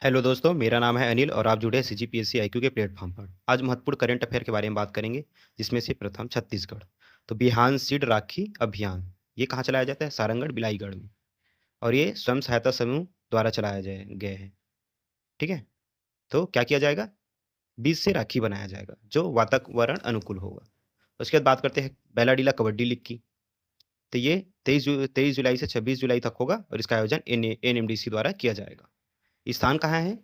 Hello दोस्तों, मेरा नाम है अनिल और आप जुड़े हैं सीजीपीएससी आईक्यू के प्लेटफॉर्म पर। आज महत्वपूर्ण करंट अफेयर के बारे में बात करेंगे, जिसमें से प्रथम छत्तीसगढ़। तो बिहान सीड राखी अभियान ये कहाँ चलाया जाता है? सारंगढ़ बिलाईगढ़ में। और ये स्वयं सहायता समूह द्वारा चलाया जाए गया है। ठीक है। तो क्या किया जाएगा? बीज से राखी बनाया जाएगा जो वातावरण अनुकूल होगा। उसके बाद बात करते हैं बेलाडीला कबड्डी लीग की। तो ये 23 जुलाई से 26 जुलाई तक होगा और इसका आयोजन एनएमडीसी द्वारा किया जाएगा। स्थान कहाँ है?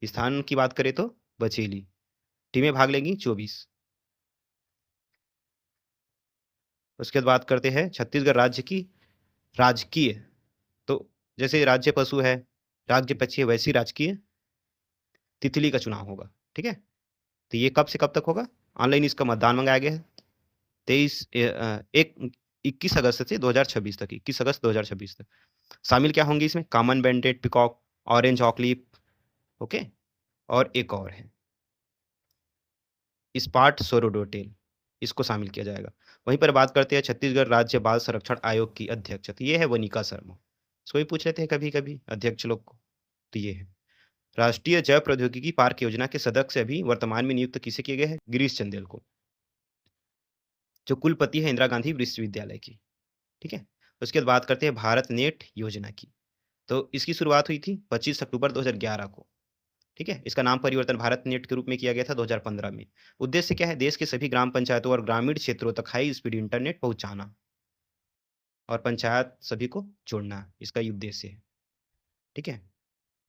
स्थान की बात करें तो बचेली। टीमें भाग लेंगी 24। उसके बाद बात करते हैं छत्तीसगढ़ राज्य की राजकीय। तो जैसे राज्य पशु है, राज्य पक्षी है, वैसी राजकीय तितली का चुनाव होगा। ठीक है। तो ये कब से कब तक होगा? ऑनलाइन इसका मतदान मंगाया गया है। 21 अगस्त से 2026 तक, 21 अगस्त 2026 तक। शामिल क्या होंगे इसमें? कॉमन बैंडेड पिकॉक, ऑरेंज ऑकलीप, ओके, और एक और है स्पॉट सोरोडोटेल, इसको शामिल किया जाएगा। वहीं पर बात करते हैं छत्तीसगढ़ राज्य बाल संरक्षण आयोग की अध्यक्ष। तो ये है वनिका शर्मा। इसको भी पूछ लेते हैं कभी कभी अध्यक्ष लोग को। तो ये है राष्ट्रीय जैव प्रौद्योगिकी पार्क योजना के सदस्य अभी वर्तमान में नियुक्त किसे किए गए हैं? गिरीश चंदेल को, जो कुलपति है इंदिरा गांधी विश्वविद्यालय की। ठीक है। उसके बाद बात करते हैं भारत नेट योजना की। तो इसकी शुरुआत हुई थी 25 अक्टूबर 2011 को। ठीक है। इसका नाम परिवर्तन भारत नेट के रूप में किया गया था 2015 में। उद्देश्य क्या है? देश के सभी ग्राम पंचायतों और ग्रामीण क्षेत्रों तक हाई स्पीड इंटरनेट पहुंचाना और पंचायत सभी को जोड़ना, इसका ही उद्देश्य है। ठीक है।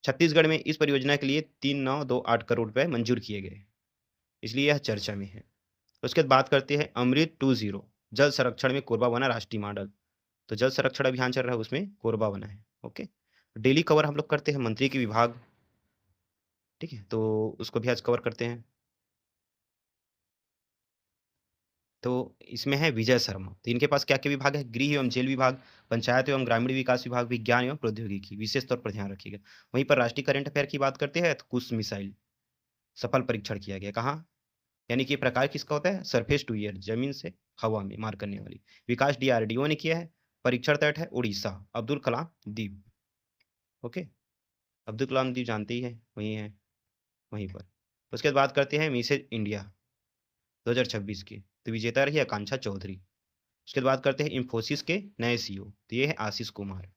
छत्तीसगढ़ में इस परियोजना के लिए 3,928 करोड़ रुपए मंजूर किए गए, इसलिए यह चर्चा में है। उसके बाद बात करते हैं अमृत 2.0 जल संरक्षण में कोरबा बना राष्ट्रीय मॉडल। तो जल संरक्षण अभियान चल रहा है, उसमें कोरबा बना है। ओके। डेली कवर हम लोग करते हैं मंत्री के विभाग। ठीक है, तो उसको भी आज कवर करते हैं। तो इसमें है विजय शर्मा। तो इनके पास क्या क्या विभाग है? गृह एवं जेल विभाग, पंचायत एवं ग्रामीण विकास विभाग, विज्ञान एवं प्रौद्योगिकी, विशेष तौर पर ध्यान रखिएगा। वहीं पर राष्ट्रीय करंट अफेयर की बात करते हैं तो कुछ मिसाइल सफल परीक्षण किया गया। कहाँ? यानी कि प्रकार किसका होता है? सरफेस टू एयर, जमीन से हवा में मार करने वाली। विकास डीआरडीओ ने किया है। परीक्षण तट है उड़ीसा, अब्दुल कलाम द्वीप। ओके। अब्दुल कलाम द्वीप जानते ही है, वही है, वहीं पर। उसके बाद बात करते हैं मिसेज इंडिया 2026 की। तो विजेता रही आकांक्षा चौधरी। उसके बाद करते हैं इंफोसिस के नए सीईओ। तो ये है आशीष कुमार।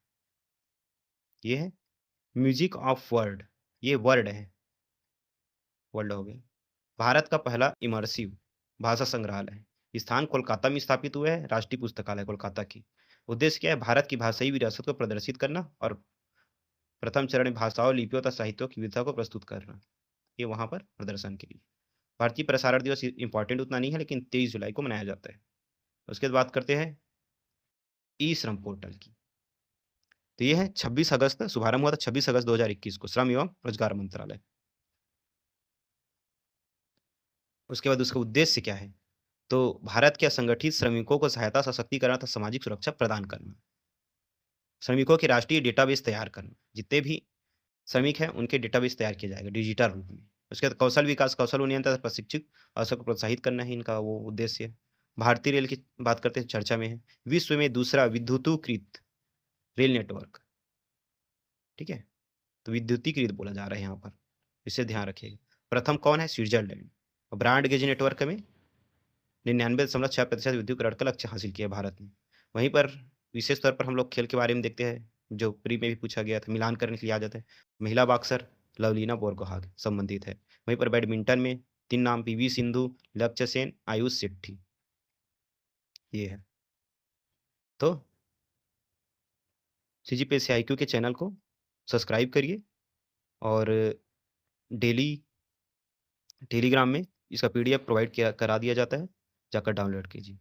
ये है म्यूजिक ऑफ वर्ड, ये वर्ड है, वर्ड हो गया। भारत का पहला इमर्सिव भाषा संग्रहालय, स्थान कोलकाता में स्थापित हुआ है, राष्ट्रीय पुस्तकालय कोलकाता की। उद्देश्य क्या है? भारत की भाषाई विरासत को प्रदर्शित करना और प्रथम चरण में भाषाओं, लिपियों तथा साहित्यों की विविधता को प्रस्तुत करना, ये वहां पर प्रदर्शन के लिए। भारतीय प्रसारण दिवस इंपॉर्टेंट उतना नहीं है, लेकिन 23 जुलाई को मनाया जाता है। उसके बाद बात करते हैं ई श्रम पोर्टल की। तो ये है 26 अगस्त, शुभारंभ हुआ था 26 अगस्त 2021 को, श्रम एवं रोजगार मंत्रालय। उसके बाद उसका उद्देश्य क्या है? तो भारत के असंगठित श्रमिकों को सहायता, सशक्तिकरण तथा सामाजिक सुरक्षा प्रदान करना, श्रमिकों के राष्ट्रीय डेटाबेस तैयार करना, जितने भी श्रमिक हैं उनके डेटाबेस तैयार किया जाएगा डिजिटल रूप में। उसके बाद कौशल विकास, कौशल उन्नयन तथा प्रशिक्षित अवसर को प्रोत्साहित करना है इनका वो उद्देश्य है। भारतीय रेल की बात करते हैं, चर्चा में है। विश्व में दूसरा विद्युतीकृत रेल नेटवर्क। ठीक है। तो विद्युतीकृत बोला जा रहा है यहाँ पर, इसे ध्यान रखिएगा। प्रथम कौन है? स्विट्जरलैंड। ब्रांड गेज नेटवर्क में 99.6% विद्युतीकरण का लक्ष्य हासिल किया भारत ने। वहीं पर विशेष तौर पर हम लोग खेल के बारे में देखते हैं, जो प्री में भी पूछा गया था, मिलान करने के लिए आ जाता है। महिला बॉक्सर लवलीना बोरगोहान संबंधित है। वहीं पर बैडमिंटन में 3 नाम: पीवी सिंधु, लक्ष्य सेन, आयुष शेट्टी। ये है। तो सीजीपीएससी आईक्यू के चैनल को सब्सक्राइब करिए और डेली टेलीग्राम में इसका पीडीएफ प्रोवाइड किया करा दिया जाता है, जाकर डाउनलोड कीजिए।